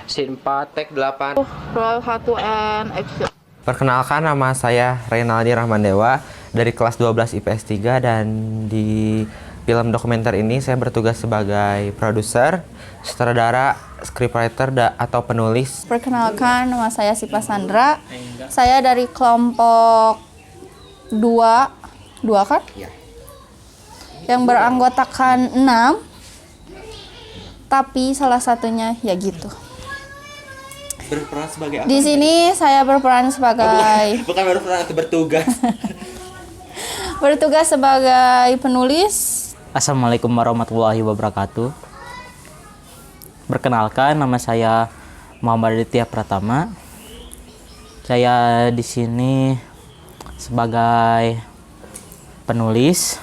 Scene 4, take 8. Roll 1 and action. Perkenalkan, nama saya Reynaldi Rahmandewa dari kelas 12 IPS 3 dan di film dokumenter ini saya bertugas sebagai produser, sutradara, scriptwriter atau penulis. Perkenalkan, nama saya Sipa Sandra. Saya dari kelompok 2 kan? Ya. Yang beranggotakan 6. Tapi salah satunya ya gitu. Berperan sebagai apa? Di sini saya berperan sebagai Bukan berperan atau bertugas. bertugas sebagai penulis. Assalamualaikum warahmatullahi wabarakatuh. Perkenalkan, nama saya Muhammad Aditya Pratama. Saya di sini sebagai penulis.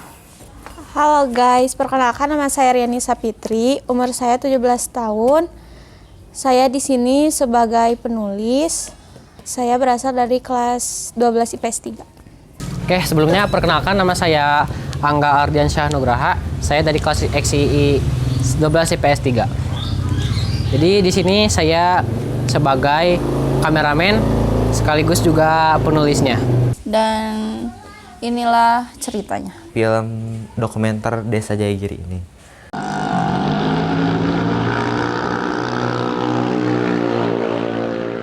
Halo guys, perkenalkan nama saya Riani Sapitri, umur saya 17 tahun. Saya di sini sebagai penulis. Saya berasal dari kelas 12 IPS 3. Oke, sebelumnya perkenalkan, nama saya Angga Ardiansyah Nugraha. Saya dari kelas XII 12 IPS 3. Jadi di sini saya sebagai kameramen sekaligus juga penulisnya. Dan inilah ceritanya. Film dokumenter Desa Jayagiri ini.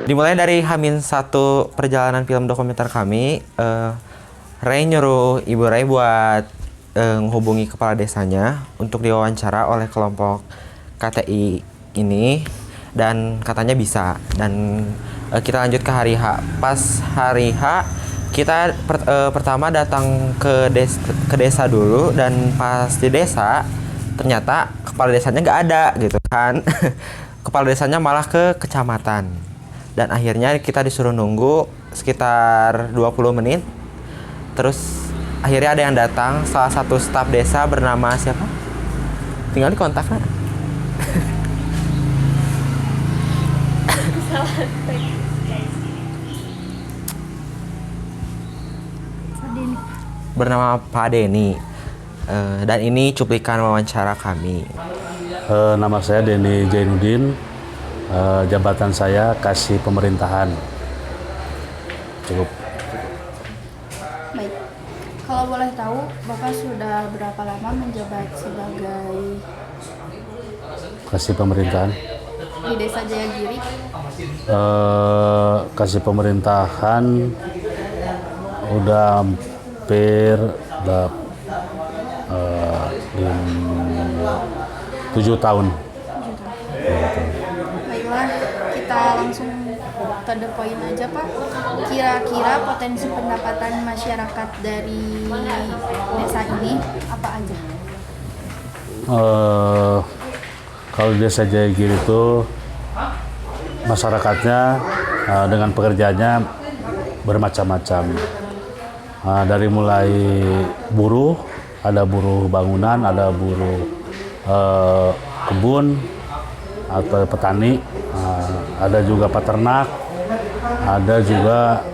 Dimulai dari H-1 perjalanan film dokumenter kami, Ray nyuruh Ibu Ray buat menghubungi kepala desanya untuk diwawancara oleh kelompok KTI ini, dan katanya bisa. Dan kita lanjut ke hari H. Pas hari H kita pertama datang ke desa dulu, dan pas di desa ternyata kepala desanya nggak ada gitu kan. Kepala desanya malah ke kecamatan. Dan akhirnya kita disuruh nunggu sekitar 20 menit. Terus akhirnya ada yang datang, salah satu staf desa bernama siapa? Tinggal di kontak kan? Bernama Pak Denny. Dan ini cuplikan wawancara kami. Nama saya Denny Jainuddin. Jabatan saya kasih pemerintahan. Cukup. Baik. Kalau boleh tahu, Bapak sudah berapa lama menjabat sebagai Kasih pemerintahan. di Desa Jayagiri? Kasih pemerintahan udah hampir 7 tahun. Baiklah, kita langsung to the point aja Pak. Kira-kira potensi pendapatan masyarakat dari desa ini apa aja? Kalau di Desa Jayagiri itu masyarakatnya dengan pekerjaannya bermacam-macam. Dari mulai buruh, ada buruh bangunan, ada buruh kebun atau petani, ada juga peternak, ada juga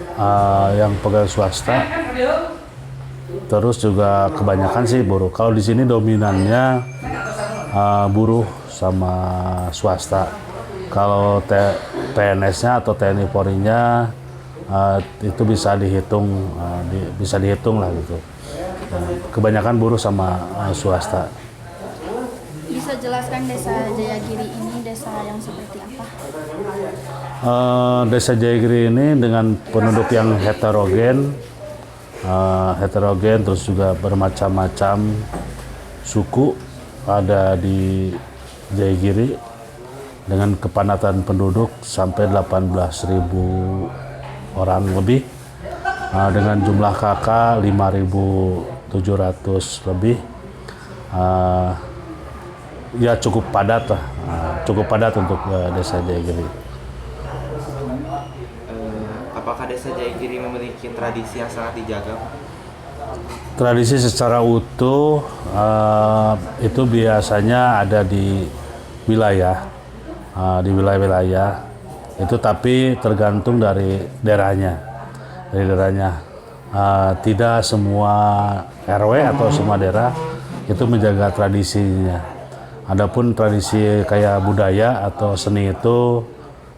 yang pegawai swasta. Terus juga kebanyakan sih buruh. Kalau di sini dominannya buruh sama swasta. Kalau PNS-nya atau TNI Polri-nya itu bisa dihitung lah gitu. Kebanyakan buruh sama swasta. Bisa jelaskan Desa Jayagiri ini desa yang seperti apa? Desa Jayagiri ini dengan penduduk yang heterogen, terus juga bermacam-macam suku ada di Jayagiri, dengan kepadatan penduduk sampai 18.000 orang lebih, dengan jumlah KK 5.700 lebih. Ya cukup padat lah, cukup padat untuk Desa Jayagiri. Apakah Desa Jayagiri memiliki tradisi yang sangat dijaga? Tradisi secara utuh itu biasanya ada di wilayah, itu, tapi tergantung dari daerahnya. Tidak semua RW atau semua daerah itu menjaga tradisinya. Adapun tradisi kayak budaya atau seni itu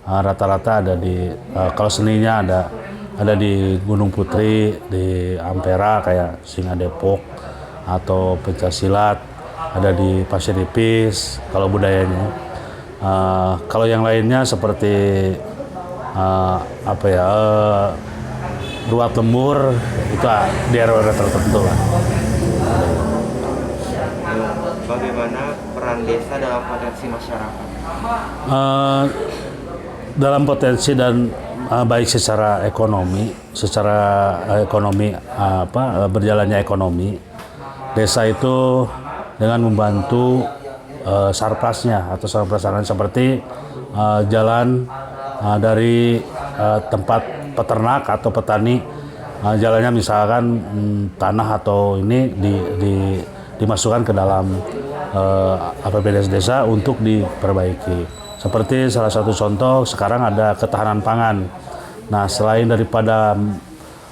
rata-rata ada di kalau seninya ada di Gunung Putri, di Ampera kayak Singa Depok, atau pencaksilat ada di Pasir Ipis kalau budayanya. Kalau yang lainnya seperti ruat lembur itu di RW tertentu lah. Bagaimana peran desa dalam potensi masyarakat? Dalam potensi dan baik secara ekonomi, berjalannya ekonomi, desa itu dengan membantu sarplasnya atau sarplasana seperti jalan dari tempat peternak atau petani, jalannya misalkan tanah atau ini dimasukkan ke dalam APBD desa untuk diperbaiki. Seperti salah satu contoh sekarang ada ketahanan pangan. Nah, selain daripada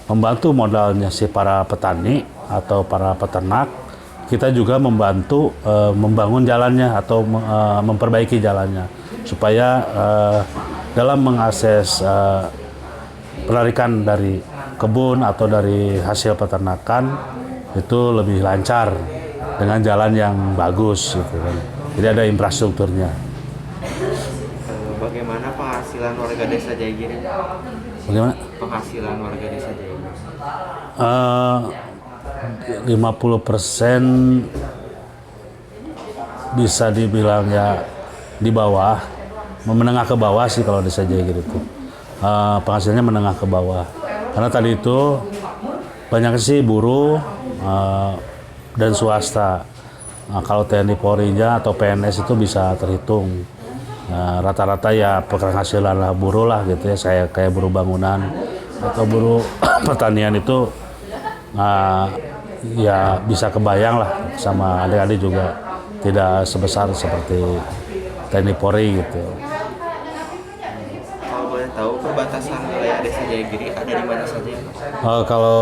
membantu modalnya si para petani atau para peternak, kita juga membantu membangun jalannya atau memperbaiki jalannya supaya dalam mengakses penarikan dari kebun atau dari hasil peternakan itu lebih lancar dengan jalan yang bagus gitu kan. Jadi ada infrastrukturnya. Bagaimana penghasilan warga desa Jayagiri? Bagaimana? Penghasilan warga desa Jayagiri. 50% bisa dibilang ya di bawah, menengah ke bawah sih kalau desa Jayagiri itu. Penghasilannya menengah ke bawah. Karena tadi itu banyak sih buruh dan swasta. Kalau TNI Polri-nya atau PNS itu bisa terhitung. Rata-rata ya penghasilan lah buruh lah gitu ya, saya kayak buruh bangunan atau buruh pertanian itu ya bisa kebayang lah, sama adik-adik juga tidak sebesar seperti TNI Polri gitu. Kalau boleh tahu perbatasan wilayah desa Jayagiri ada di mana saja ya, Pak? Kalau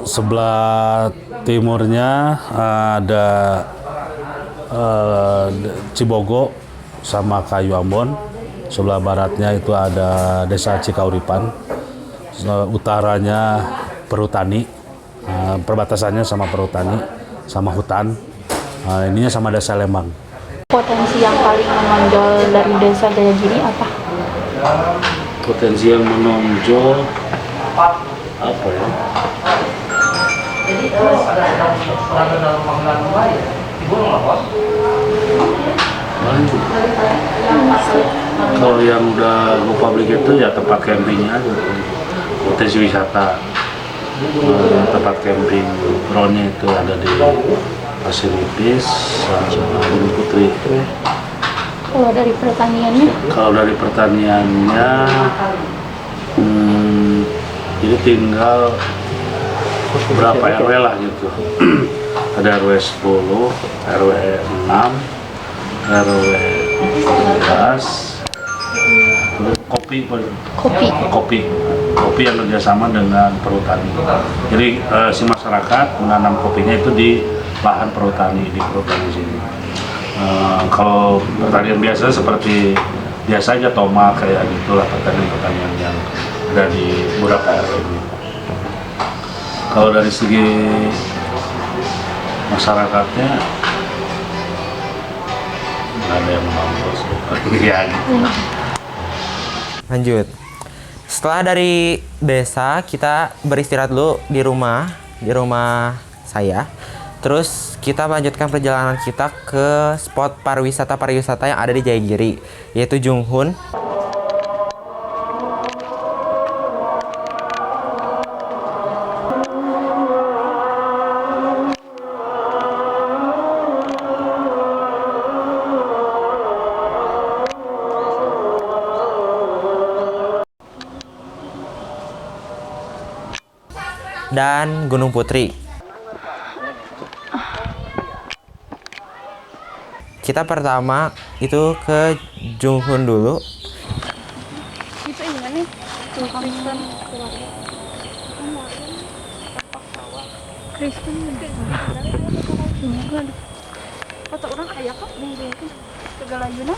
sebelah timurnya ada Cibogo sama Kayu Ambon, sebelah baratnya itu ada desa Cikauripan, utaranya Perhutani, perbatasannya sama Perhutani, sama hutan, ininya sama desa Lembang. Potensi yang paling menonjol dari desa Jayagiri apa? Potensi yang menonjol apa ya? Kalau yang udah go public itu ya tempat campingnya aja, potensi wisata. Tempat camping drone itu ada di Pasir Ipis sama Gunung Putri. Kalau dari pertaniannya? Kalau dari pertaniannya jadi tinggal berapa RW lah gitu. Ada RW 10, RW 6, RW 11, kopi yang kerjasama dengan perhutani. Jadi si masyarakat menanam kopinya itu di lahan perhutani, di perhutani sini. Kalau pertanian biasa seperti biasa aja tomat kayak gitulah, pertanian yang ada di beberapa RW ini. Kalau dari segi masyarakatnya nggak ada yang menonton ya gitu. Lanjut. Setelah dari desa, kita beristirahat dulu di rumah saya. Terus kita melanjutkan perjalanan kita ke spot pariwisata yang ada di Jayagiri, yaitu Junghun. Dan Gunung Putri. Kita pertama itu ke Junghun dulu. Itu yang mana? Kristen. Kristen. Kata orang ayah kok segala yuna.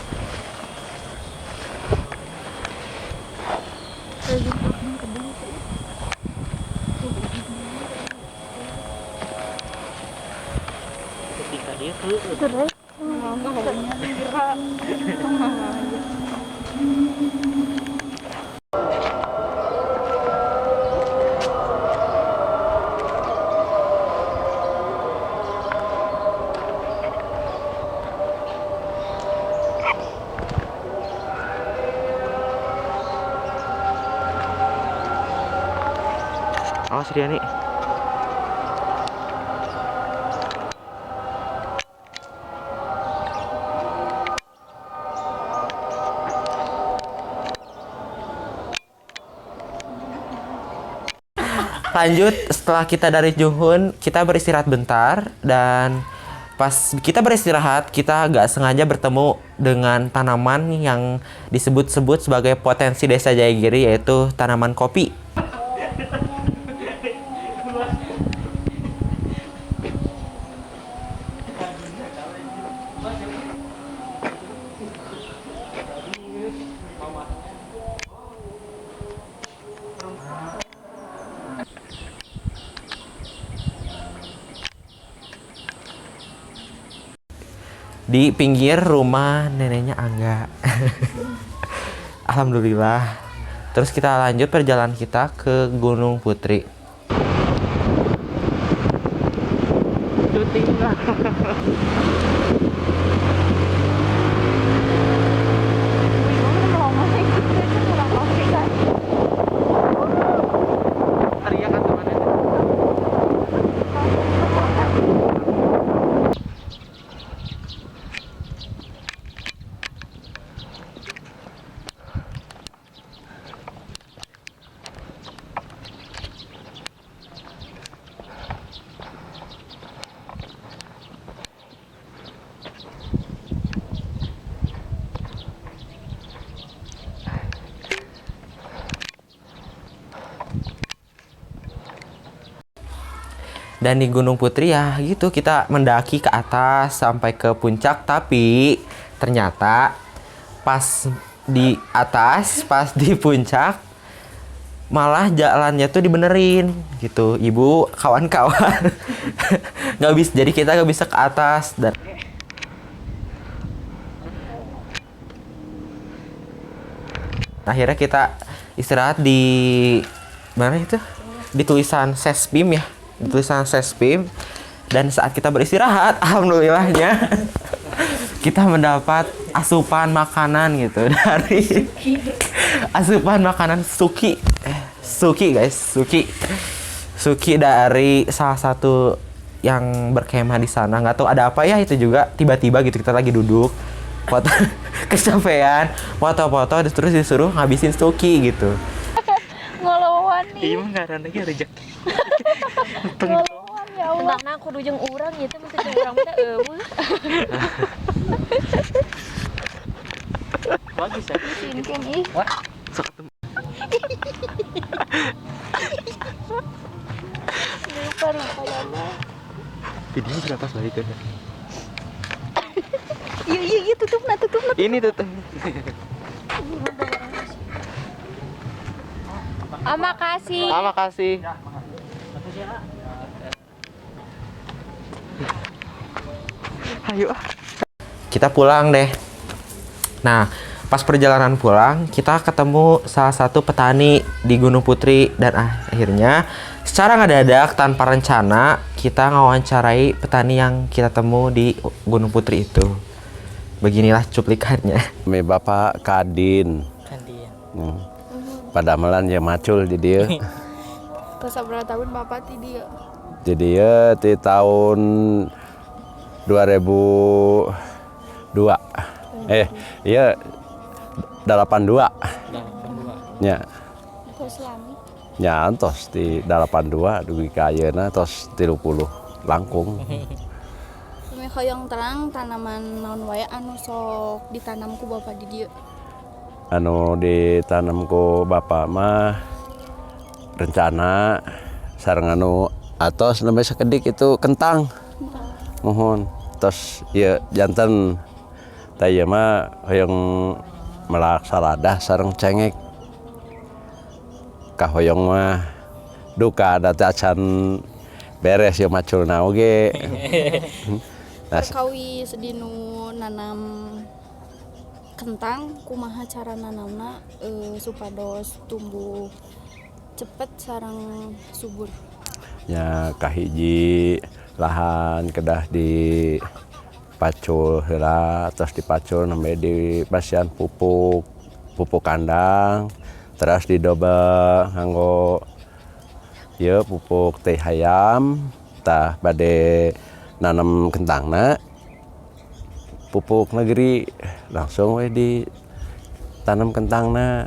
Awas Riani. Lanjut, setelah kita dari Juhun, kita beristirahat bentar dan pas kita beristirahat, kita nggak sengaja bertemu dengan tanaman yang disebut-sebut sebagai potensi Desa Jayagiri, yaitu tanaman kopi. Di pinggir rumah neneknya Angga. Alhamdulillah. Terus kita lanjut perjalanan kita ke Gunung Putri. Dan di Gunung Putri ya gitu, kita mendaki ke atas sampai ke puncak, tapi ternyata pas di atas, pas di puncak malah jalannya tuh dibenerin gitu, ibu kawan-kawan. Nggak bisa, jadi kita nggak bisa ke atas. Dan akhirnya kita istirahat di mana itu, di tulisan Sespim ya, di tulisan Sespim. Dan saat kita beristirahat, alhamdulillahnya kita mendapat asupan makanan gitu dari asupan makanan suki guys, suki dari salah satu yang berkemah di sana. Nggak tahu ada apa ya, itu juga tiba-tiba gitu kita lagi duduk foto kecapean, foto-foto terus disuruh ngabisin suki gitu. Ngelawan nih. Iya mah nggak ada lagi rezeki. Ngelawan ya Allah. Tentang kudu jeung urang ieu teh mesti jeung urang teh eueuh. Bagus ya. Sinkin ih. Wah, sok ketemu. Lupa ya Allah. Video berapa kali kan? Iya tutupna. Ini tutup. Makasih. Makasih. Ayo. Kita pulang deh. Nah, pas perjalanan pulang, kita ketemu salah satu petani di Gunung Putri. Dan akhirnya, secara ngedadak tanpa rencana, kita ngawancarai petani yang kita temu di Gunung Putri itu. Beginilah cuplikannya. Me Bapak Kadin. Pada melan ya macul di dia. Pas berapa tahun Bapak di dia? Jadi ya di tahun 2002. Iya 82. Ya. Terus lami. Ya antos di 82 dugi ka ayeuna tos 30 langkung. Kami hoyong terang tanaman naon wae anu sok ditanam ku Bapak di dieu. Anu ditanam ku Bapak mah rencana sareng anu atos nembe sakedik itu kentang. Mohon tos ieu janten tah ieu mah hoyong melak saladah sareng cengek. Kahoyong mah duka ada acan beres ya maculna oge. Perkawi sedinu nanam kentang kumaha cara nanamna supados tumbuh cepet sareng subur. Ya kahiji lahan kedah di pacul heula terus dipacul nembe di basian pupuk kandang terus didobel nganggo ieu pupuk teh hayam tah bade nanam kentangna pupuk negeri langsung we di tanam kentangna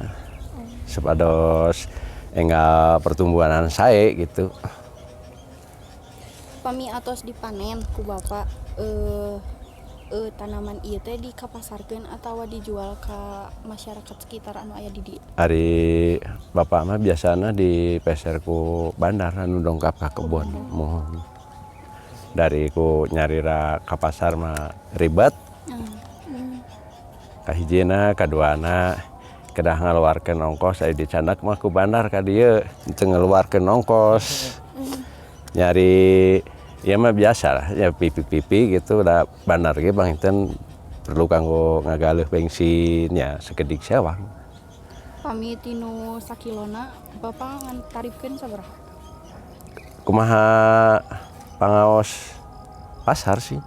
supados enggal pertumbuhan sae gitu. Pami atos dipanen ku Bapak tanaman ieu teh dikapasarkeun atawa dijual ka masyarakat sekitar anu aya di dieu. Ari bapak mah biasana dipeser ku bandar anu dongkap ka kebon. Mohon. Dari ku nyarira ka pasar mah ribet. Kahijina, kaduana kedah ngaluarkeun ongkos aya dicanak mah ku bandar ka dieu teu ngaluarkeun ongkos. Nyari ya mah biasa lah ya pipi-pipi gitu udah bandar ge bangten perlu kanggo ngagaleuh bensin ya sakedik sewang. Pami tinu sakilona Bapak ngantaripkeun sabaraha? Kumaha pangaos pasar sih.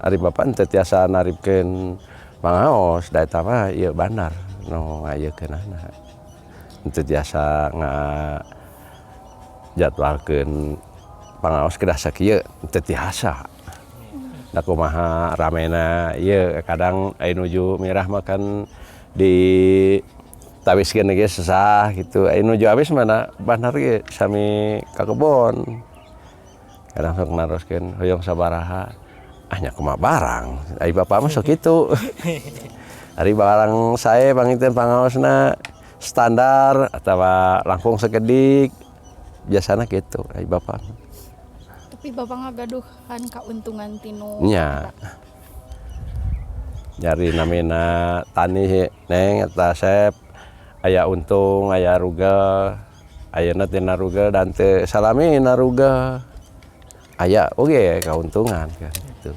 Ari bapak teu tiasa naripkeun pangaos da eta mah ieu bandar nu ngayekeunana. Teu tiasa ngajadwalkeun pangaos kedah sakieu teu tiasa. Da kumaha ramena ieu kadang aya nuju mirah makan di tawiskeun ge susah gitu. Aya nuju abis mana bandar ge sami ka kebon. Kadang sok naroskeun hoyong sabaraha. Nya kumaha barang. Ai bapak mah sok kitu. Ari barang sae pangiteun pangaosna standar atawa langkung sakedik. Biasana kitu ai bapak. Tapi Bapak ngagaduhan kauntungan tinu. Nya. Nyari namina tani neng eta sep aya untung aya ruga. Ayeuna tina ruga dan teu salami naruga. Aya oge kauntungan kan gitu.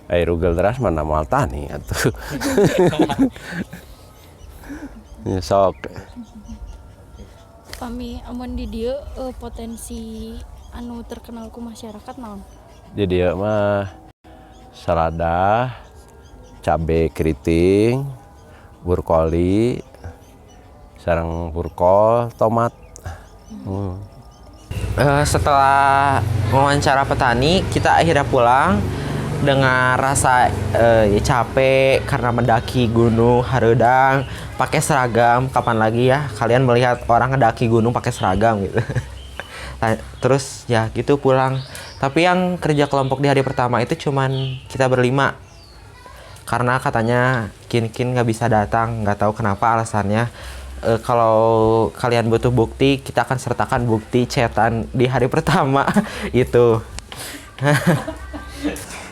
Ai rugel teras mana moal tani atuh. Ya sok. Pami amun di dieu potensi anu terkenal ku masyarakat naon? Di dieu mah salada, cabe keriting, brokoli, sareng burkol, tomat. Setelah wawancara petani, kita akhirnya pulang dengan rasa capek karena mendaki gunung Hareudang pakai seragam. Kapan lagi ya kalian melihat orang ngedaki gunung pakai seragam gitu. Terus ya gitu pulang. Tapi yang kerja kelompok di hari pertama itu cuman kita berlima. Karena katanya Kin nggak bisa datang, nggak tahu kenapa alasannya. Kalau kalian butuh bukti, kita akan sertakan bukti chatan di hari pertama itu.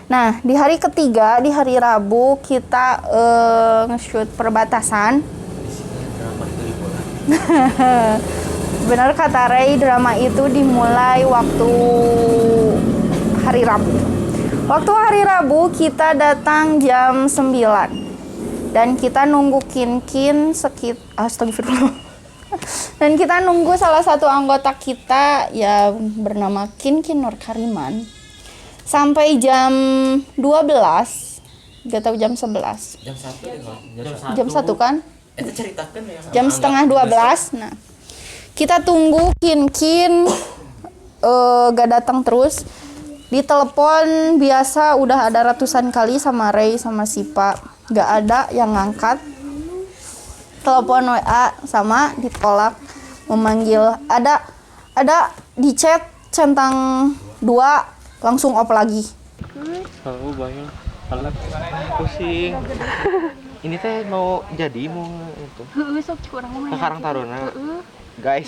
Nah, di hari ketiga, di hari Rabu kita nge-shoot perbatasan. Benar kata Ray, drama itu dimulai waktu hari Rabu. Waktu hari Rabu kita datang jam 9 dan kita nunggu Kin astagfirullah. Dan kita nunggu salah satu anggota kita ya bernama Kin Nur Kariman sampai jam 12, gak tahu jam 11. Jam 1 kan? Jam setengah 12. Nah, kita tunggu Kin gak datang terus. Di telepon biasa udah ada ratusan kali sama Ray sama Sipa, gak ada yang ngangkat. Telepon WA sama ditolak, memanggil ada di chat centang 2 langsung off lagi. Tahu banyak alat pusing. Ini teh mau jadi mau itu. Sok kurang mah. Karang Taruna. Guys,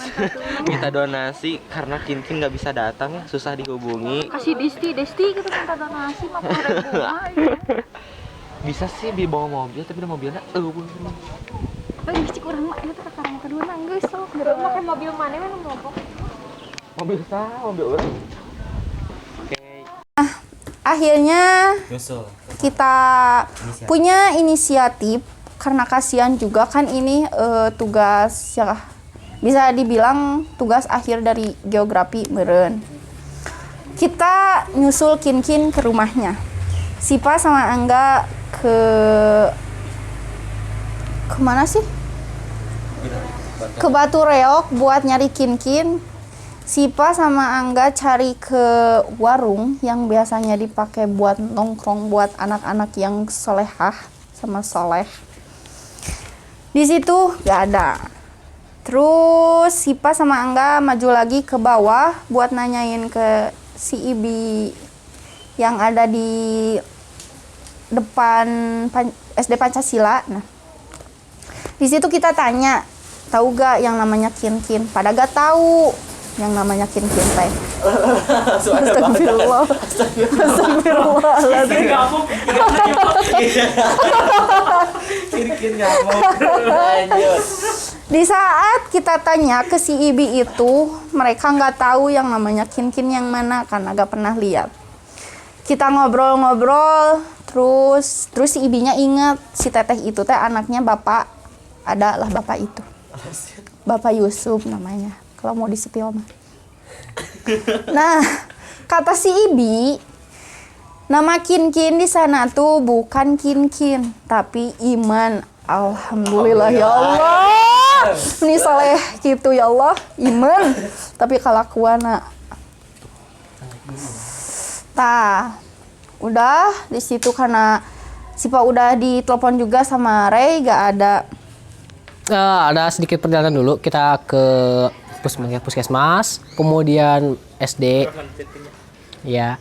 minta donasi karena Kin nggak bisa datang ya, susah dihubungi. Kasih Desti gitu minta donasi 50.000 mah. Bisa sih bawa mobil tapi mobilnya Desti kurang mah eta karang kedua geus sok. Gereuh make mobil maneh we nu mogok. Mobil sah, mobil urang. akhirnya kita punya inisiatif karena kasihan juga kan ini tugas ya bisa dibilang tugas akhir dari geografi meureun. Kita nyusul Kinkin ke rumahnya. Sipa sama Angga ke mana sih? Ke Batu Reok buat nyari Kinkin. Sipa sama Angga cari ke warung yang biasanya dipakai buat nongkrong buat anak-anak yang solehah sama soleh. Di situ gak ada. Terus Sipa sama Angga maju lagi ke bawah buat nanyain ke si Ibi yang ada di depan SD Pancasila. Nah, di situ kita tanya, tahu gak yang namanya Kinkin? Pada gak tahu yang namanya Kinkin teh. Astagfirullah. Astagfirullahaladzim. Di saat kita tanya ke si Ibi itu, mereka nggak tahu yang namanya Kinkin yang mana karena gak pernah lihat. Kita ngobrol-ngobrol, terus si Ibinya ingat si teteh itu teh anaknya bapak, adalah bapak itu. Bapak Yusuf namanya. Kalau mau disepil mah. Nah, kata si Ibi, nama Kinkin di sana tuh bukan Kinkin, tapi Iman. Alhamdulillah ya Allah. Ini saleh gitu ya Allah, Iman. Tapi kalakuana. Tah, udah di situ karena Sipa udah ditelepon juga sama Ray, gak ada. Ada sedikit perjalanan dulu, kita ke puskesmas, kemudian SD, ya,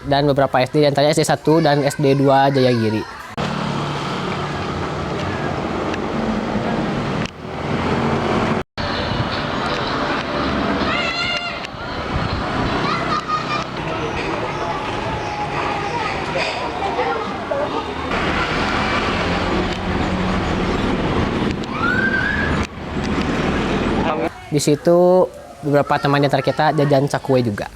dan beberapa SD, diantaranya SD 1 dan SD 2 Jayagiri. Di situ beberapa teman di antara kita jajan cakwe juga.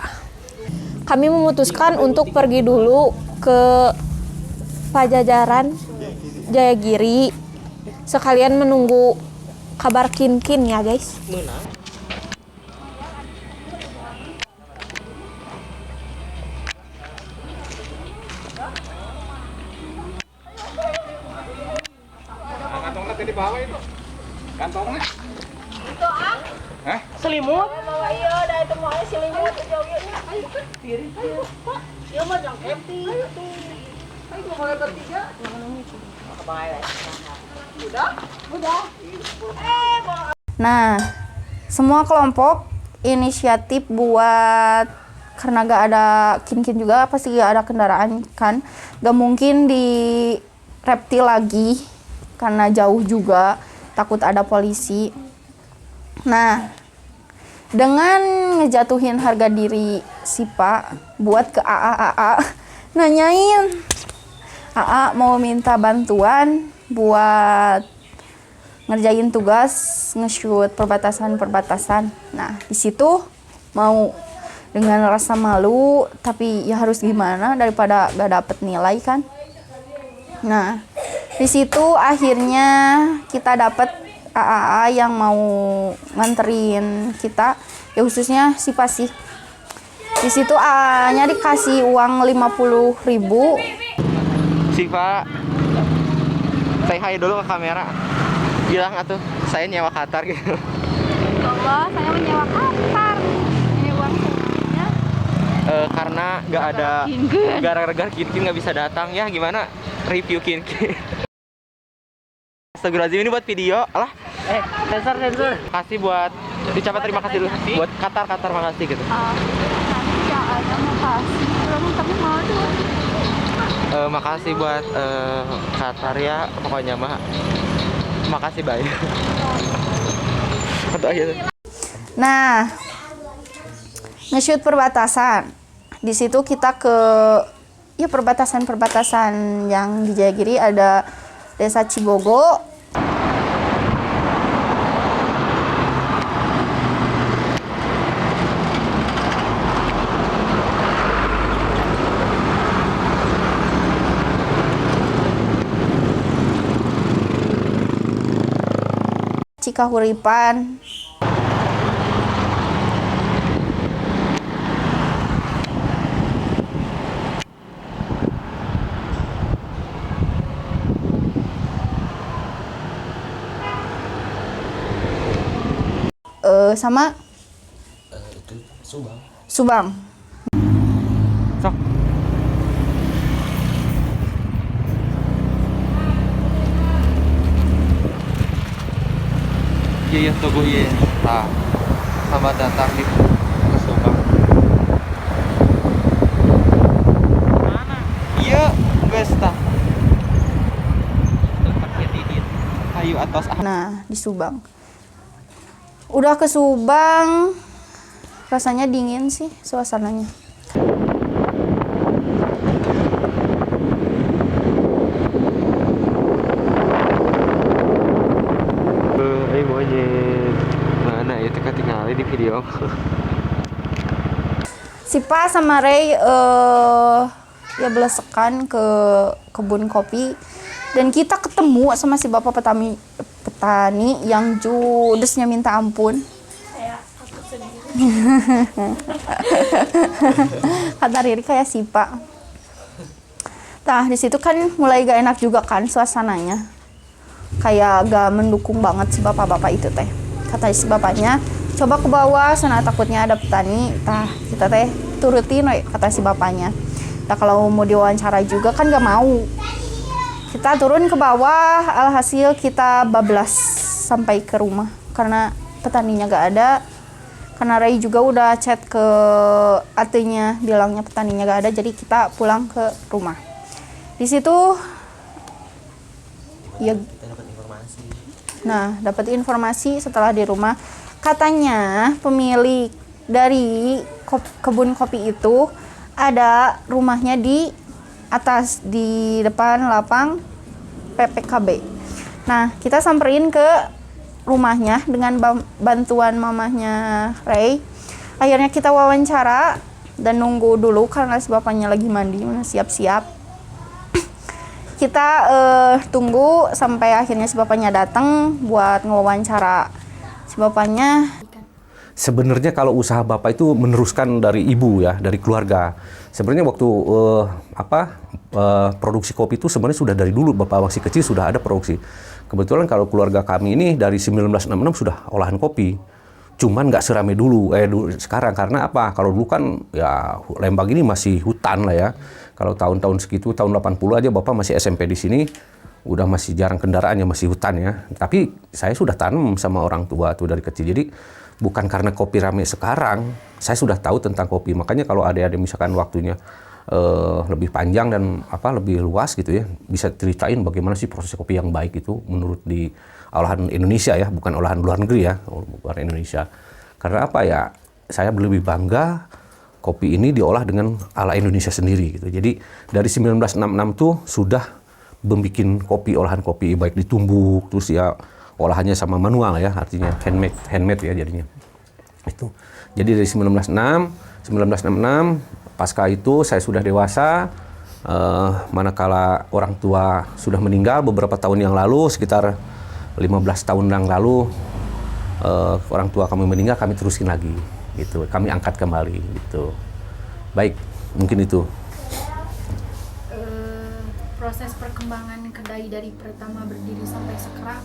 Kami memutuskan untuk pergi dulu ke Pajajaran Jayagiri, sekalian menunggu kabar Kinkin ya guys. Nah, semua kelompok inisiatif buat karena gak ada Kinkin juga pasti gak ada kendaraan kan, gak mungkin di reptil lagi karena jauh juga, takut ada polisi. Nah, dengan ngejatuhin harga diri Sipa buat ke AA nanyain AA mau minta bantuan buat ngerjain tugas nge-shoot perbatasan. Nah, di situ mau dengan rasa malu, tapi ya harus gimana daripada gak dapet nilai kan. Nah, di situ akhirnya kita dapet AAA yang mau nganterin kita, ya khususnya si Pasi. Di situ AA-nya dikasih uang 50.000. Sipa, say hi dulu ke kamera. Bilang atuh, saya nyewa Qatar gitu. Allah, saya menyewa Qatar. Ini uang semuanya. Karena nggak ada, gara-gara Kinkin nggak bisa datang ya, gimana review Kinkin? Astagfirullahaladzim, ini buat video, alah. Sensor. Kasih buat, dicapai terima kasih dulu. Buat Qatar, makasih gitu. Nanti ya ada mau kasih, belum tapi mau tuh. Makasih buat Qatar ya, pokoknya mah. Makasih banyak. Nah, nge-shoot perbatasan. Di situ kita ke ya perbatasan yang di Jayagiri, ada Desa Cibogo. kahuripan. Sama Subang. Sok. Iya, tunggu iya. Nah, selamat datang di Subang. Mana? Iya, geus tah. Kayu atos. Nah, di Subang. Udah ke Subang, rasanya dingin sih suasananya. Mana itu ketinggalan di video. Sipa sama Ray ya belesekan ke kebun kopi dan kita ketemu sama si bapak petani yang judesnya minta ampun. Kata Riri kayak Sipa. Nah di situ kan mulai gak enak juga kan suasananya, kayak gak mendukung banget si bapak-bapak itu teh. Kata si bapaknya, coba ke bawah, sana takutnya ada petani. Tah kita teh turutin, kata si bapaknya. Nah kalau mau diwawancara juga kan gak mau. Kita turun ke bawah, alhasil kita bablas sampai ke rumah karena petaninya gak ada. Karena Ray juga udah chat ke atenya bilangnya petaninya gak ada, jadi kita pulang ke rumah. Di situ ya dapat informasi setelah di rumah, katanya pemilik dari kebun kopi itu ada rumahnya di atas, di depan lapang PPKB. Nah, kita samperin ke rumahnya dengan bantuan mamahnya Ray. Akhirnya kita wawancara dan nunggu dulu karena si bapaknya lagi mandi, siap-siap. Kita tunggu sampai akhirnya si bapaknya datang buat ngewawancara. Si bapaknya sebenarnya kalau usaha bapak itu meneruskan dari ibu ya, dari keluarga. Sebenarnya waktu produksi kopi itu sebenarnya sudah dari dulu, bapak masih kecil sudah ada produksi. Kebetulan kalau keluarga kami ini dari 1966 sudah olahan kopi. Cuman nggak seramai dulu sekarang, karena apa? Kalau dulu kan ya Lembang ini masih hutan lah ya. Kalau tahun-tahun segitu, tahun 80 aja bapak masih SMP di sini, udah masih jarang kendaraannya, masih hutan ya. Tapi saya sudah tanam sama orang tua tuh dari kecil. Jadi bukan karena kopi rame sekarang, saya sudah tahu tentang kopi. Makanya kalau ada misalkan waktunya lebih panjang dan lebih luas gitu ya, bisa ceritain bagaimana sih proses kopi yang baik itu menurut di olahan Indonesia ya, bukan olahan luar negeri ya, bukan Indonesia. Karena apa ya, saya lebih bangga kopi ini diolah dengan ala Indonesia sendiri gitu. Jadi dari 1966 tuh sudah membuat kopi, olahan kopi baik ditumbuk, terus ya olahannya sama manual ya, artinya handmade ya jadinya. Itu. Jadi dari 1966 pasca itu saya sudah dewasa, manakala orang tua sudah meninggal beberapa tahun yang lalu, sekitar 15 tahun yang lalu, orang tua kami meninggal, kami terusin lagi gitu. Kami angkat kembali gitu. Baik, mungkin itu. Proses perkembangan kedai dari pertama berdiri sampai sekarang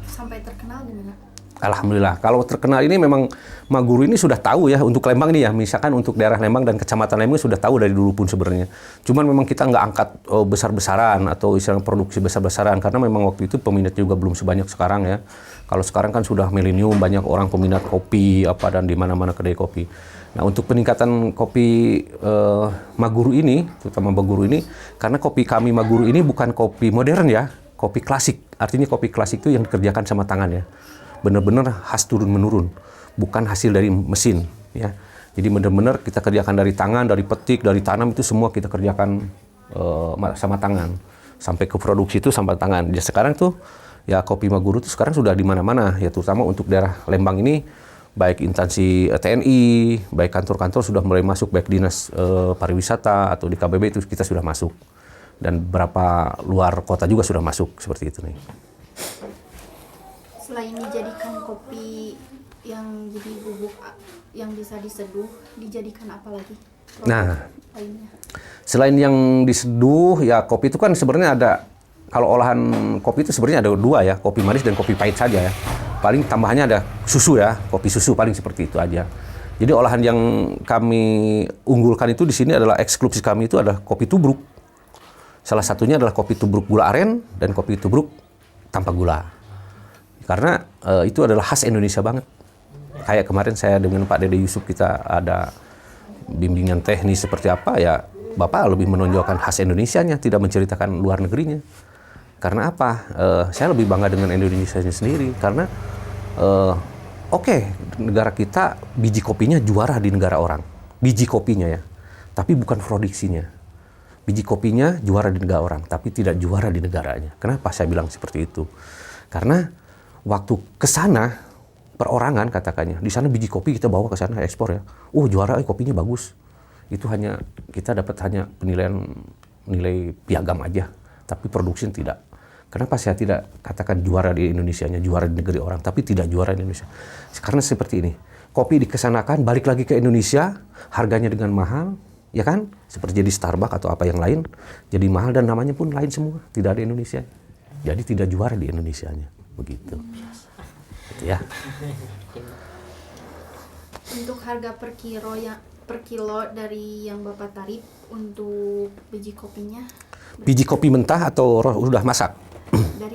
sampai terkenal gimana? Alhamdulillah, kalau terkenal ini memang Maguru ini sudah tahu ya untuk Lembang nih ya, misalkan untuk daerah Lembang dan kecamatan Lembang sudah tahu dari dulu pun sebenarnya. Cuman memang kita nggak angkat besar-besaran atau istilah produksi besar-besaran karena memang waktu itu peminat juga belum sebanyak sekarang ya. Kalau sekarang kan sudah milenium, banyak orang peminat kopi dan di mana-mana kedai kopi. Nah untuk peningkatan kopi Maguru ini, terutama Maguru ini, karena kopi kami Maguru ini bukan kopi modern ya, kopi klasik. Artinya kopi klasik itu yang dikerjakan sama tangan ya. Benar-benar khas turun-menurun, bukan hasil dari mesin ya. Jadi benar-benar kita kerjakan dari tangan, dari petik, dari tanam, itu semua kita kerjakan sama tangan. Sampai ke produksi itu sama tangan. Jadi sekarang tuh ya kopi Maguru itu sekarang sudah di mana-mana ya, terutama untuk daerah Lembang ini, baik instansi TNI, baik kantor-kantor sudah mulai masuk, baik dinas pariwisata atau di KBB itu kita sudah masuk. Dan beberapa luar kota juga sudah masuk seperti itu nih. Selain dijadikan kopi yang jadi bubuk yang bisa diseduh, dijadikan apa lagi? Nah, Lainnya. selain yang diseduh, ya kopi itu kan sebenarnya ada, kalau olahan kopi itu sebenarnya ada dua ya, kopi manis dan kopi pahit saja ya. Paling tambahannya ada susu ya, kopi susu paling seperti itu aja. Jadi olahan yang kami unggulkan itu di sini adalah eksklusif kami itu adalah kopi tubruk. Salah satunya adalah kopi tubruk gula aren dan kopi tubruk tanpa gula. Karena itu adalah khas Indonesia banget. Kayak kemarin saya dengan Pak Dede Yusuf kita ada bimbingan teknis seperti apa ya, Bapak lebih menonjolkan khas Indonesianya, tidak menceritakan luar negerinya. Karena apa? Saya lebih bangga dengan Indonesia sendiri karena negara kita biji kopinya juara di negara orang. Biji kopinya ya. Tapi bukan produksinya. Biji kopinya juara di negara orang, tapi tidak juara di negaranya. Kenapa saya bilang seperti itu? Karena waktu ke sana, perorangan katakannya, di sana biji kopi kita bawa ke sana ekspor ya. Juara, kopinya bagus. Itu hanya, kita dapat hanya penilaian nilai piagam aja, tapi produksi tidak. Kenapa saya tidak katakan juara di Indonesianya, juara di negeri orang, tapi tidak juara di Indonesia? Karena seperti ini, kopi dikesanakan, balik lagi ke Indonesia, harganya dengan mahal, ya kan? Seperti jadi Starbucks atau apa yang lain, jadi mahal dan namanya pun lain semua, tidak ada Indonesia. Jadi tidak juara di Indonesianya, begitu. Gitu ya. Untuk harga per kilo dari yang Bapak tarik untuk biji kopinya? Biji kopi mentah atau sudah masak?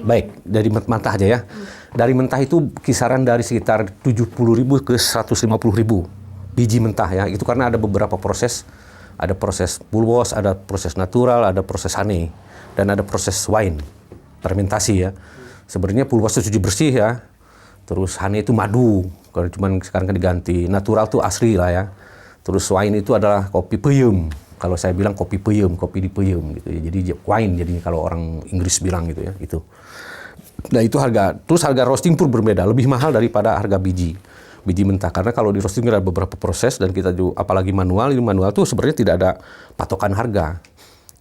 Baik, dari mentah aja ya. Dari mentah itu kisaran dari sekitar 70.000 ke 150.000 biji mentah ya. Itu karena ada beberapa proses. Ada proses bulwos, ada proses natural, ada proses honey, dan ada proses wine, fermentasi ya. Sebenarnya bulwos itu cuci bersih ya. Terus honey itu madu, kalau cuman sekarang kan diganti. Natural itu asli lah ya. Terus wine itu adalah kopi peyem. Kalau saya bilang kopi peyem, kopi di peyem gitu ya. Jadi wine jadinya kalau orang Inggris bilang gitu ya, itu. Nah, itu harga. Terus harga roasting pun berbeda, lebih mahal daripada harga biji mentah. Karena kalau di roasting ada beberapa proses dan kita juga apalagi manual, ini manual tuh sebenarnya tidak ada patokan harga.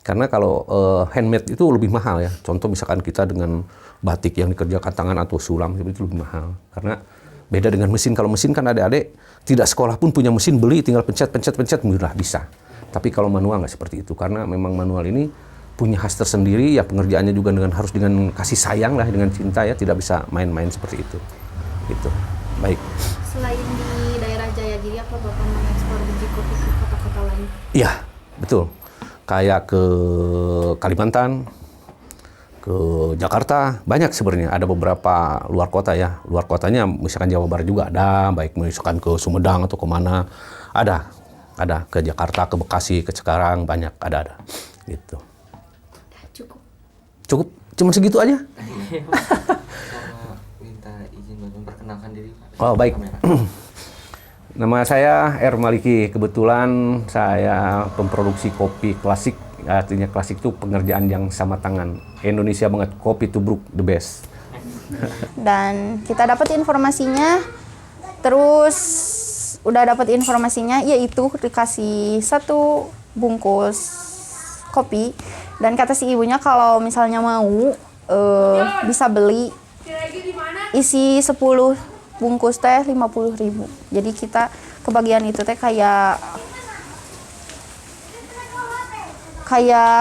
Karena kalau handmade itu lebih mahal ya. Contoh misalkan kita dengan batik yang dikerjakan tangan atau sulam itu lebih mahal. Karena beda dengan mesin. Kalau mesin kan adik-adik tidak sekolah pun punya mesin, beli tinggal pencet mudah bisa. Tapi kalau manual nggak seperti itu. Karena memang manual ini punya khas tersendiri ya, pengerjaannya juga harus dengan kasih sayang lah, dengan cinta ya, tidak bisa main-main seperti itu. Gitu. Baik. Selain di daerah Jayagiri, apa Bapak mengekspor biji kopi ke kota-kota lain? Iya, betul. Kayak ke Kalimantan, ke Jakarta, banyak sebenarnya. Ada beberapa luar kota ya. Luar kotanya misalkan Jawa Barat juga ada, baik misalkan ke Sumedang atau kemana, ada. Ke Jakarta, ke Bekasi, ke Cikarang, banyak, ada. Gitu. Cukup? Cuma segitu aja? Minta izin buat memperkenalkan diri Pak. Oh, baik. Nama saya R. Maliki. Kebetulan saya pemproduksi kopi klasik. Artinya klasik itu pengerjaan yang sama tangan. Indonesia banget, kopi tubruk the best. Dan kita dapat informasinya, terus udah dapat informasinya, yaitu dikasih 1 bungkus kopi. Dan kata si ibunya kalau misalnya mau bisa beli isi 10 bungkus teh 50.000. Jadi kita kebagian itu teh kayak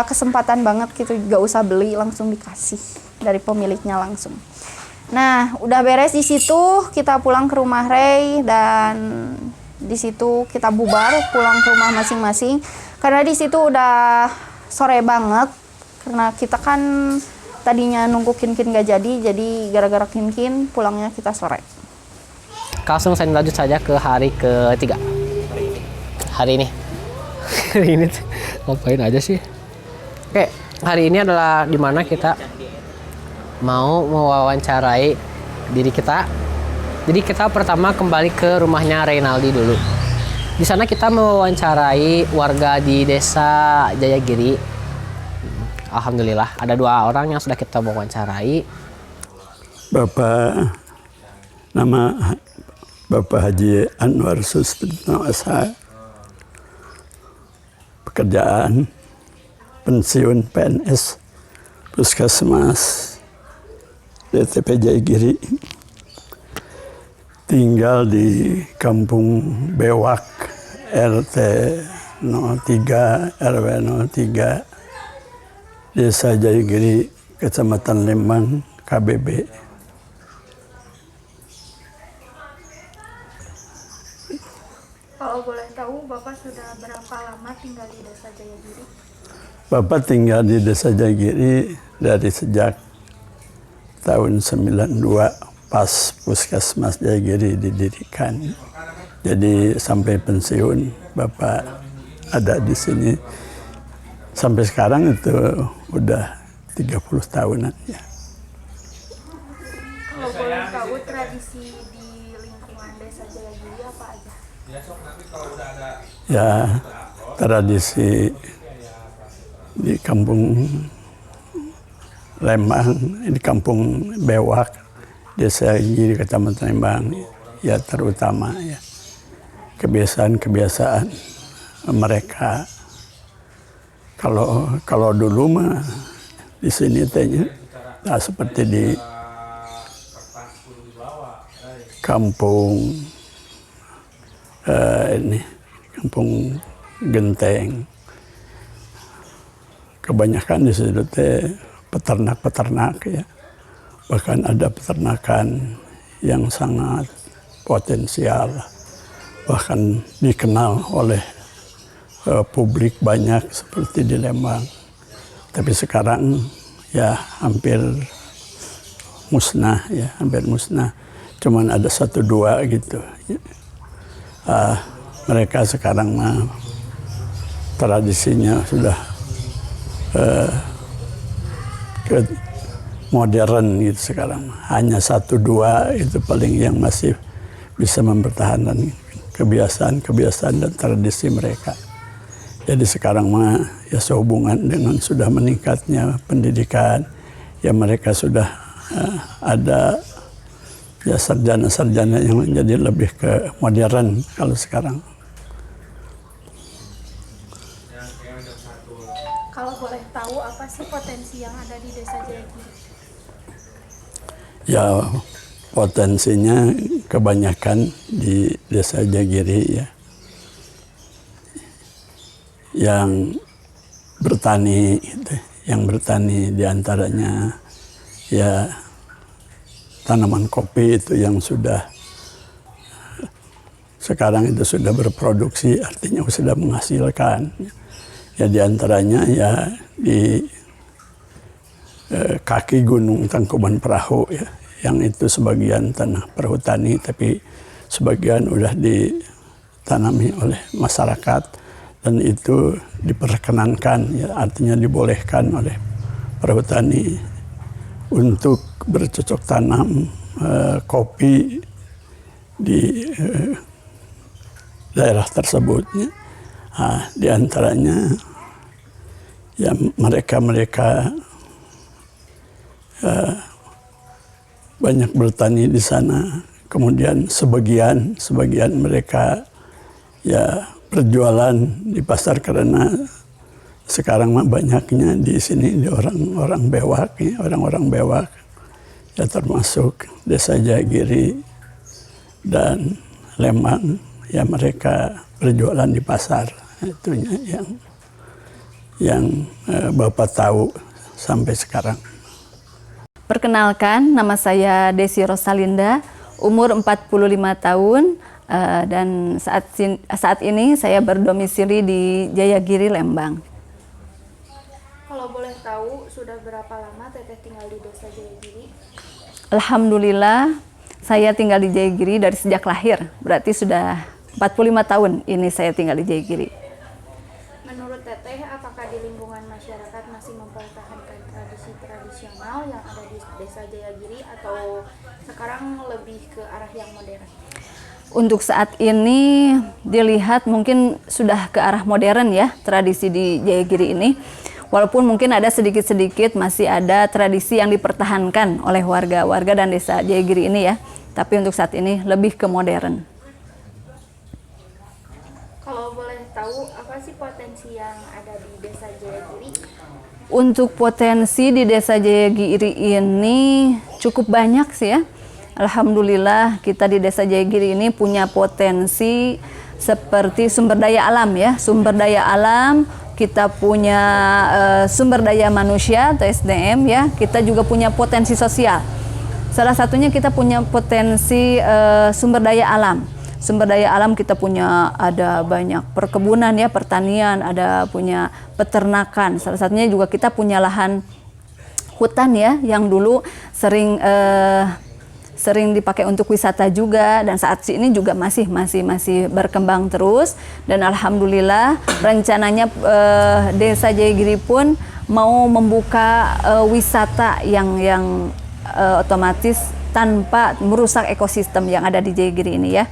kesempatan banget gitu, gak usah beli, langsung dikasih dari pemiliknya langsung. Nah, udah beres di situ, kita pulang ke rumah Ray dan di situ kita bubar pulang ke rumah masing-masing karena di situ udah sore banget, karena kita kan tadinya nunggu Kinkin gak jadi gara-gara Kinkin pulangnya kita sore. Langsung saya lanjut saja ke hari ketiga. Hari ini. Hari ini tuh ngapain aja sih? Oke, hari ini adalah dimana kita mau mewawancarai diri kita. Jadi kita pertama kembali ke rumahnya Reynaldi dulu. Di sana kita mewawancarai warga di desa Jayagiri. Alhamdulillah ada 2 orang yang sudah kita wawancarai. Nama Bapak Haji Anwar Susbitno Asa. Pekerjaan pensiun PNS Puskesmas DTP Jayagiri. tinggal di Kampung Bewak, RT 03, RW 03, Desa Jayagiri, Kecamatan Lembang, KBB. Kalau boleh tahu, Bapak sudah berapa lama tinggal di Desa Jayagiri? Bapak tinggal di Desa Jayagiri dari sejak tahun 92 pas Puskesmas Jayagiri didirikan. Jadi sampai pensiun Bapak ada di sini. Sampai sekarang itu udah 30 tahunan ya. Kalau boleh tahu, tradisi di lingkungan Desa Jayagiri apa aja? Ya, tradisi di Kampung Lembang, di Kampung Bewak, Desa Jayagiri, Kecamatan Lembang, ya terutama ya kebiasaan-kebiasaan mereka. Kalau dulu mah di sini tehnya nah, seperti di kampung Kampung Genteng. Kebanyakan di situ teh peternak-peternak ya. Bahkan ada peternakan yang sangat potensial, bahkan dikenal oleh publik banyak seperti di Lembang. Tapi sekarang ya hampir musnah ya, hampir musnah. Cuman ada 1-2 gitu. Mereka sekarang mah tradisinya sudah ke modern gitu sekarang. Hanya 1-2 itu paling yang masih bisa mempertahankan kebiasaan-kebiasaan dan tradisi mereka. Jadi sekarang mah ya sehubungan dengan sudah meningkatnya pendidikan, ya mereka sudah ada ya sarjana-sarjana yang menjadi lebih ke modern kalau sekarang. Kalau boleh tahu, apa sih potensi yang ada di Desa Jayagiri? Ya potensinya kebanyakan di Desa Jayagiri ya. Yang bertani gitu, yang bertani diantaranya ya tanaman kopi itu yang sudah sekarang itu sudah berproduksi, artinya sudah menghasilkan. Ya diantaranya ya di kaki Gunung Tangkuban Perahu ya, yang itu sebagian tanah perhutani tapi sebagian udah ditanami oleh masyarakat. Dan itu diperkenankan, ya, artinya dibolehkan oleh perhutani untuk bercocok tanam kopi di daerah tersebut. Ya. Nah, di antaranya ya mereka banyak bertani di sana. Kemudian sebagian mereka ya berjualan di pasar karena sekarang mah banyaknya di sini di orang Bewak ya, orang-orang Bewak ya termasuk Desa Jayagiri dan Lembang ya mereka berjualan di pasar. Itunya yang Bapak tahu sampai sekarang. Perkenalkan, nama saya Desi Rosalinda, umur 45 tahun. Dan saat ini saya berdomisili di Jayagiri, Lembang. Kalau boleh tahu, sudah berapa lama Teteh tinggal di Desa Jayagiri? Alhamdulillah, saya tinggal di Jayagiri dari sejak lahir. Berarti sudah 45 tahun ini saya tinggal di Jayagiri. Menurut Teteh, apakah di lingkungan masyarakat masih mempertahankan tradisi tradisional yang ada di Desa Jayagiri atau sekarang lebih ke arah yang modern? Untuk saat ini dilihat mungkin sudah ke arah modern ya tradisi di Jayagiri ini. Walaupun mungkin ada sedikit-sedikit masih ada tradisi yang dipertahankan oleh warga-warga dan Desa Jayagiri ini ya. Tapi untuk saat ini lebih ke modern. Kalau boleh tahu, apa sih potensi yang ada di Desa Jayagiri? Untuk potensi di Desa Jayagiri ini cukup banyak sih ya. Alhamdulillah kita di Desa Jayagiri ini punya potensi seperti sumber daya alam ya, sumber daya alam, kita punya sumber daya manusia atau SDM ya, kita juga punya potensi sosial. Salah satunya kita punya potensi sumber daya alam. Sumber daya alam kita punya ada banyak perkebunan ya, pertanian, ada punya peternakan. Salah satunya juga kita punya lahan hutan ya, yang dulu sering dipakai untuk wisata juga, dan saat ini juga masih berkembang terus. Dan alhamdulillah rencananya Desa Jayagiri pun mau membuka wisata yang otomatis tanpa merusak ekosistem yang ada di Jayagiri ini ya,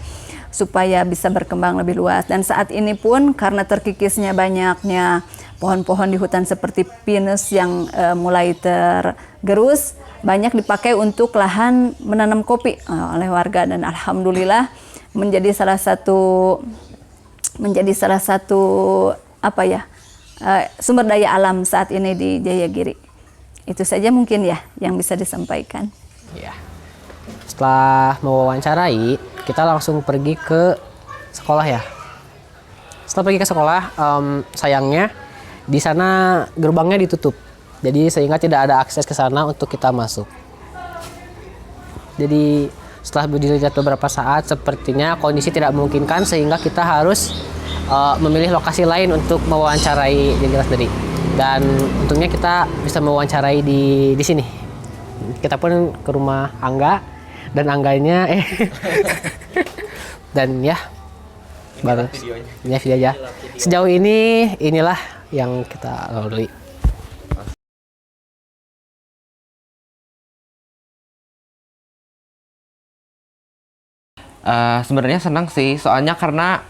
supaya bisa berkembang lebih luas. Dan saat ini pun karena terkikisnya banyaknya pohon-pohon di hutan seperti pinus yang mulai tergerus, banyak dipakai untuk lahan menanam kopi oleh warga, dan alhamdulillah menjadi salah satu apa ya, sumber daya alam saat ini di Jayagiri. Itu saja mungkin ya yang bisa disampaikan. Ya. Setelah mewawancarai, kita langsung pergi ke sekolah ya. Setelah pergi ke sekolah, sayangnya di sana gerbangnya ditutup. Jadi sehingga tidak ada akses ke sana untuk kita masuk. Jadi setelah dilihat beberapa saat, sepertinya kondisi tidak memungkinkan sehingga kita harus memilih lokasi lain untuk mewawancarai Jayagiri sendiri. Dan untungnya kita bisa mewawancarai di sini. Kita pun ke rumah Angga, dan Angganya dan ya baru ya video aja. Sejauh ini inilah yang kita lalui. Sebenarnya senang sih, soalnya karena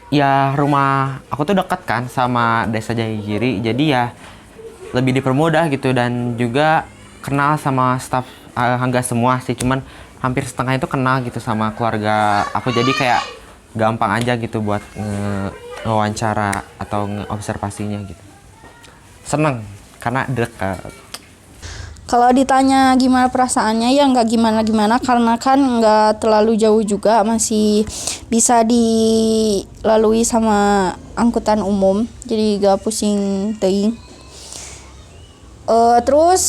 ya rumah aku tuh dekat kan sama Desa Jayagiri, jadi ya lebih dipermudah gitu, dan juga kenal sama staf Angga semua sih, cuman hampir setengah itu kenal gitu sama keluarga aku, jadi kayak gampang aja gitu buat ngewawancara atau ngeobservasinya gitu. Seneng karena dekat. Kalau ditanya gimana perasaannya, ya nggak gimana-gimana, karena kan nggak terlalu jauh juga, masih bisa dilalui sama angkutan umum, jadi nggak pusing teuing. Terus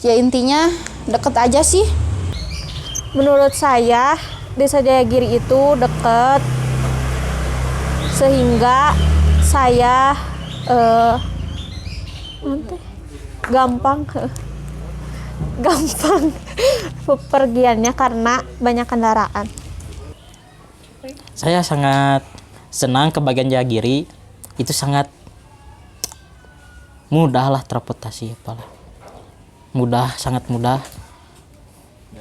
ya intinya deket aja sih. Menurut saya Desa Jayagiri itu deket, sehingga saya gampang bepergiannya karena banyak kendaraan. Saya sangat senang ke bagian Jayagiri, itu sangat mudah lah transportasi, apalah mudah, sangat mudah.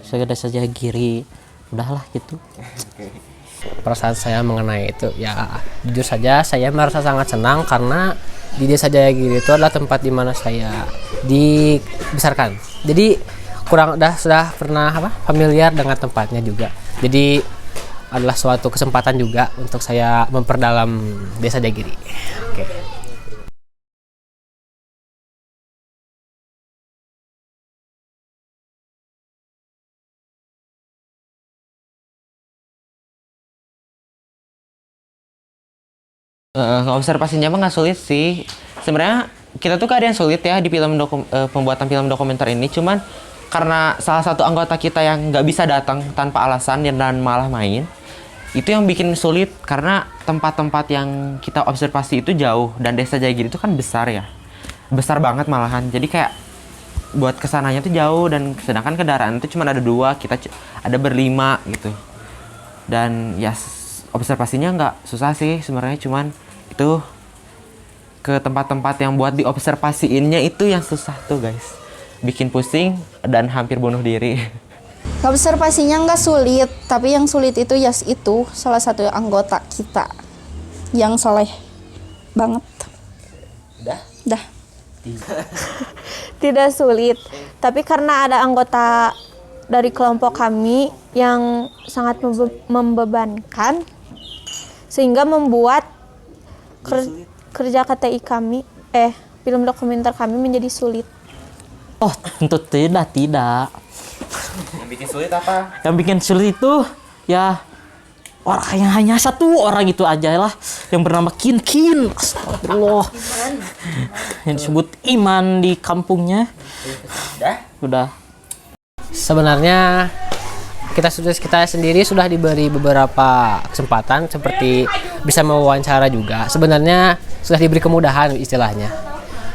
Saya Desa Jayagiri, udahlah gitu. Perasaan saya mengenai itu ya, jujur saja saya merasa sangat senang karena di Desa Jayagiri itu adalah tempat di mana saya dibesarkan. Jadi sudah pernah familiar dengan tempatnya juga. Jadi adalah suatu kesempatan juga untuk saya memperdalam Desa Jayagiri. Oke. Observasinya mah nggak sulit sih. Sebenarnya kita tuh gak ada yang sulit ya di pembuatan film dokumenter ini. Cuman karena salah satu anggota kita yang nggak bisa datang tanpa alasan dan malah main, itu yang bikin sulit karena tempat-tempat yang kita observasi itu jauh, dan Desa Jayagiri itu kan besar ya, besar banget malahan. Jadi kayak buat kesananya tuh jauh, dan sedangkan kendaraan itu cuma ada 2, kita ada berlima gitu. Dan ya observasinya nggak susah sih sebenarnya, cuman itu ke tempat-tempat yang buat diobservasiinnya itu yang susah tuh guys, bikin pusing dan hampir bunuh diri. Observasinya nggak sulit, tapi yang sulit itu itu salah satu anggota kita yang soleh banget. Dah. Tidak sulit, tapi karena ada anggota dari kelompok kami yang sangat membebankan, sehingga membuat kerja KTI kami, film dokumenter kami menjadi sulit. Oh, tentu tidak. Yang bikin sulit apa? Yang bikin sulit itu ya orang yang hanya satu orang itu aja lah yang bernama Kin. Astagfirullah. Yang disebut Iman di kampungnya. Udah. Sebenarnya kita sendiri sudah diberi beberapa kesempatan seperti bisa mewawancara juga. Sebenarnya sudah diberi kemudahan istilahnya.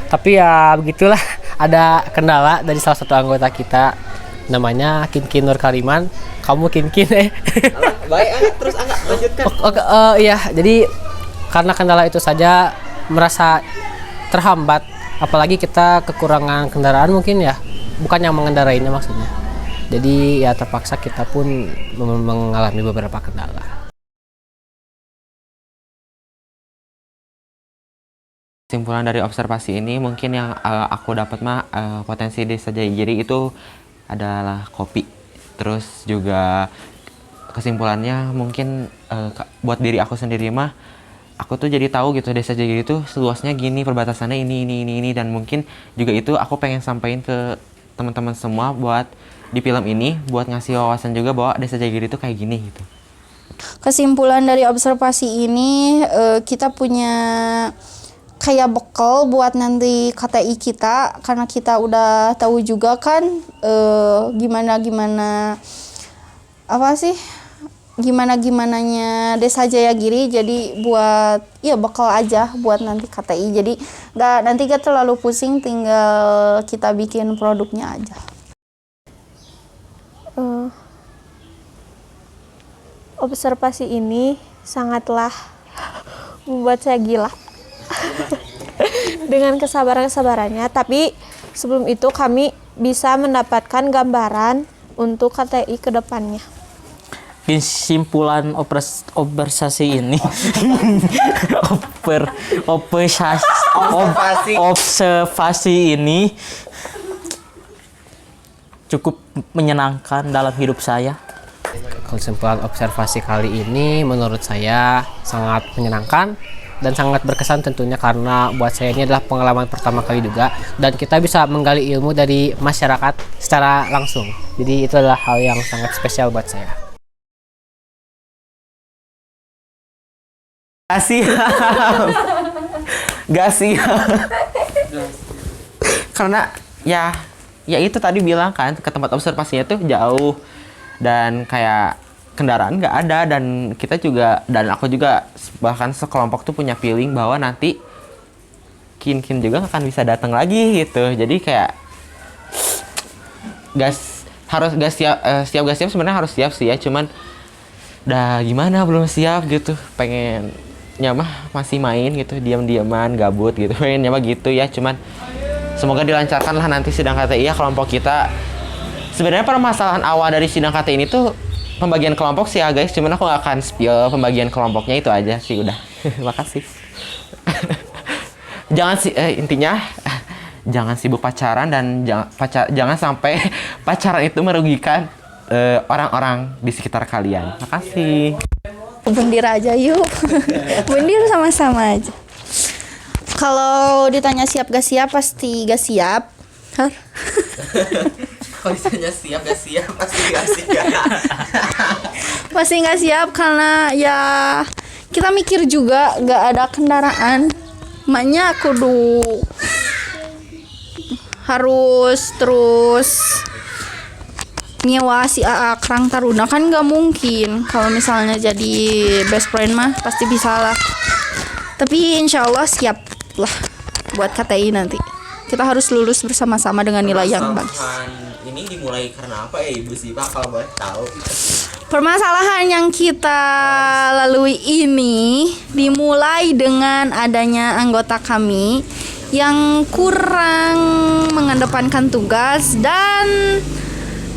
Tapi ya begitulah, ada kendala dari salah satu anggota kita namanya Kinkin Nur Kariman. Kamu Kinkin Baik, terus Angga lanjutkan. Iya, jadi karena kendala itu saja merasa terhambat, apalagi kita kekurangan kendaraan mungkin ya, bukan yang mengendarainya maksudnya. Jadi ya terpaksa kita pun mengalami beberapa kendala. Kesimpulan dari observasi ini mungkin yang aku dapat potensi Desa Jayagiri itu adalah kopi. Terus juga kesimpulannya mungkin buat diri aku sendiri mah, aku tuh jadi tahu gitu Desa Jayagiri itu seluasnya gini, perbatasannya ini dan mungkin juga itu aku pengen sampaikan ke teman-teman semua buat di film ini buat ngasih wawasan juga bahwa Desa Jayagiri itu kayak gini gitu. Kesimpulan dari observasi ini kita punya kayak bekal buat nanti KTI kita, karena kita udah tahu juga kan gimananya Desa Jayagiri. Jadi buat bekal aja buat nanti KTI, jadi nanti gak terlalu pusing, tinggal kita bikin produknya aja. Observasi ini sangatlah membuat saya gila dengan kesabarannya, tapi sebelum itu kami bisa mendapatkan gambaran untuk KTI ke depannya. Kesimpulan observasi ini observasi ini cukup menyenangkan dalam hidup saya. Kesimpulan observasi kali ini menurut saya sangat menyenangkan dan sangat berkesan tentunya, karena buat saya ini adalah pengalaman pertama kali juga, dan kita bisa menggali ilmu dari masyarakat secara langsung. Jadi itu adalah hal yang sangat spesial buat saya. Gak siap. Karena ya itu tadi bilang kan, ke tempat observasinya tuh jauh dan kayak kendaraan nggak ada, dan kita juga, dan aku juga bahkan sekelompok tuh punya feeling bahwa nanti Kin juga akan bisa datang lagi gitu. Jadi kayak siap sebenarnya harus siap sih ya, cuman gimana belum siap gitu, pengen nyamah masih main gitu, diam-diaman gabut gitu, pengen nyamah gitu ya. Cuman semoga dilancarkan lah nanti sidang KTI ya kelompok kita. Sebenarnya permasalahan awal dari sidang KTI ini tuh pembagian kelompok sih ya guys, cuman aku gak akan spill pembagian kelompoknya, itu aja sih udah. Makasih. Intinya jangan sibuk pacaran, dan jangan sampai pacaran itu merugikan orang-orang di sekitar kalian. Makasih. Bundir aja yuk. Bundir sama-sama aja. Kalau ditanya siap gak siap, pasti gak siap. Kalau ditanya siap gak siap, pasti gak siap. Pasti gak siap karena ya kita mikir juga gak ada kendaraan. Makanya kudu harus terus nyewa si AA Krang Taruna, kan gak mungkin. Kalau misalnya jadi best friend mah pasti bisa lah. Tapi insya Allah siap lah buat KTI nanti. Kita harus lulus bersama-sama dengan nilai yang bagus. Ini dimulai karena apa ya Ibu Siva kalau boleh tahu? Permasalahan yang kita lalui ini dimulai dengan adanya anggota kami yang kurang mengedepankan tugas, dan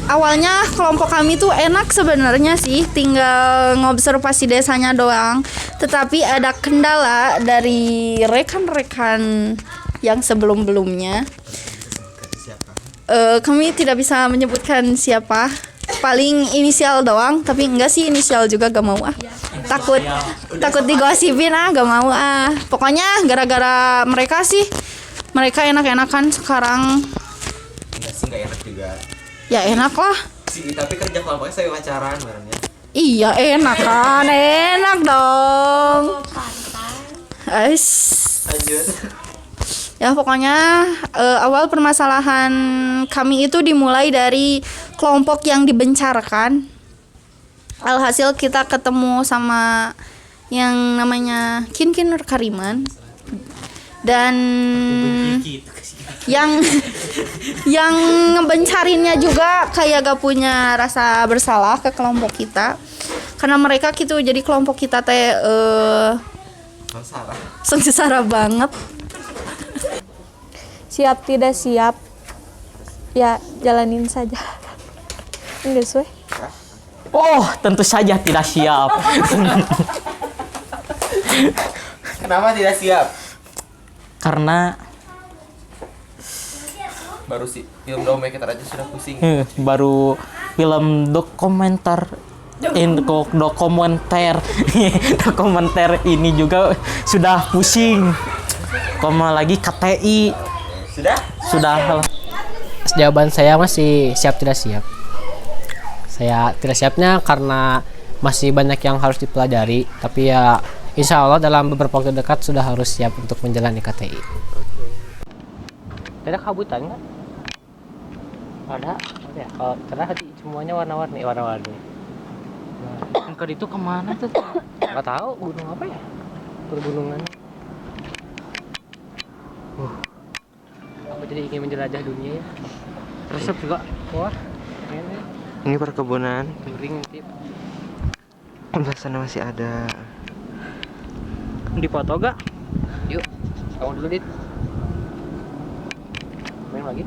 awalnya kelompok kami tuh enak sebenarnya sih, tinggal ngobservasi desanya doang. Tetapi ada kendala dari rekan-rekan yang sebelum-belumnya. Kami tidak bisa menyebutkan siapa, paling inisial doang, tapi enggak sih inisial juga gak mau takut digosipin gak mau pokoknya gara-gara mereka enak-enakan sekarang. Enggak sih, enggak enak juga. Ya enak lah, sih, tapi kerja kelompoknya saya pacaran barengnya. Iya, enak kan? Enak dong. Ais. Lanjut. Ya pokoknya awal permasalahan kami itu dimulai dari kelompok yang dibencarkan. Alhasil kita ketemu sama yang namanya Kinkin Nur Kariman dan yang ngebencarinnya juga kayak gak punya rasa bersalah ke kelompok kita karena mereka gitu, jadi kelompok kita teh sengsara banget. Siap tidak siap, ya jalanin saja. Enggak sesuai. Oh, tentu saja tidak siap. Kenapa tidak siap? Karena Baru sih film dokumenter aja sudah pusing. baru film dokumenter dokumenter ini juga sudah pusing. Koma lagi KTI. Sudah. Jawaban saya masih siap tidak siap. Saya tidak siapnya karena masih banyak yang harus dipelajari, tapi ya insya Allah dalam beberapa waktu dekat sudah harus siap untuk menjalani KTI. Ada kabutan kan? Ada ya. Kalau cerah semuanya warna-warni. Angkat itu kemana tuh? Nggak tahu gunung apa ya? Pergunungan. Aku jadi ingin menjelajah dunia ya. Resep juga. Wah, keren ya. Ini perkebunan. Kering nanti. Di sana masih ada. Dipoto gak? Yuk, kamu dulu Dit. Main lagi.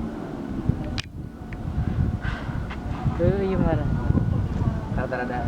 Gimana? Rada-rada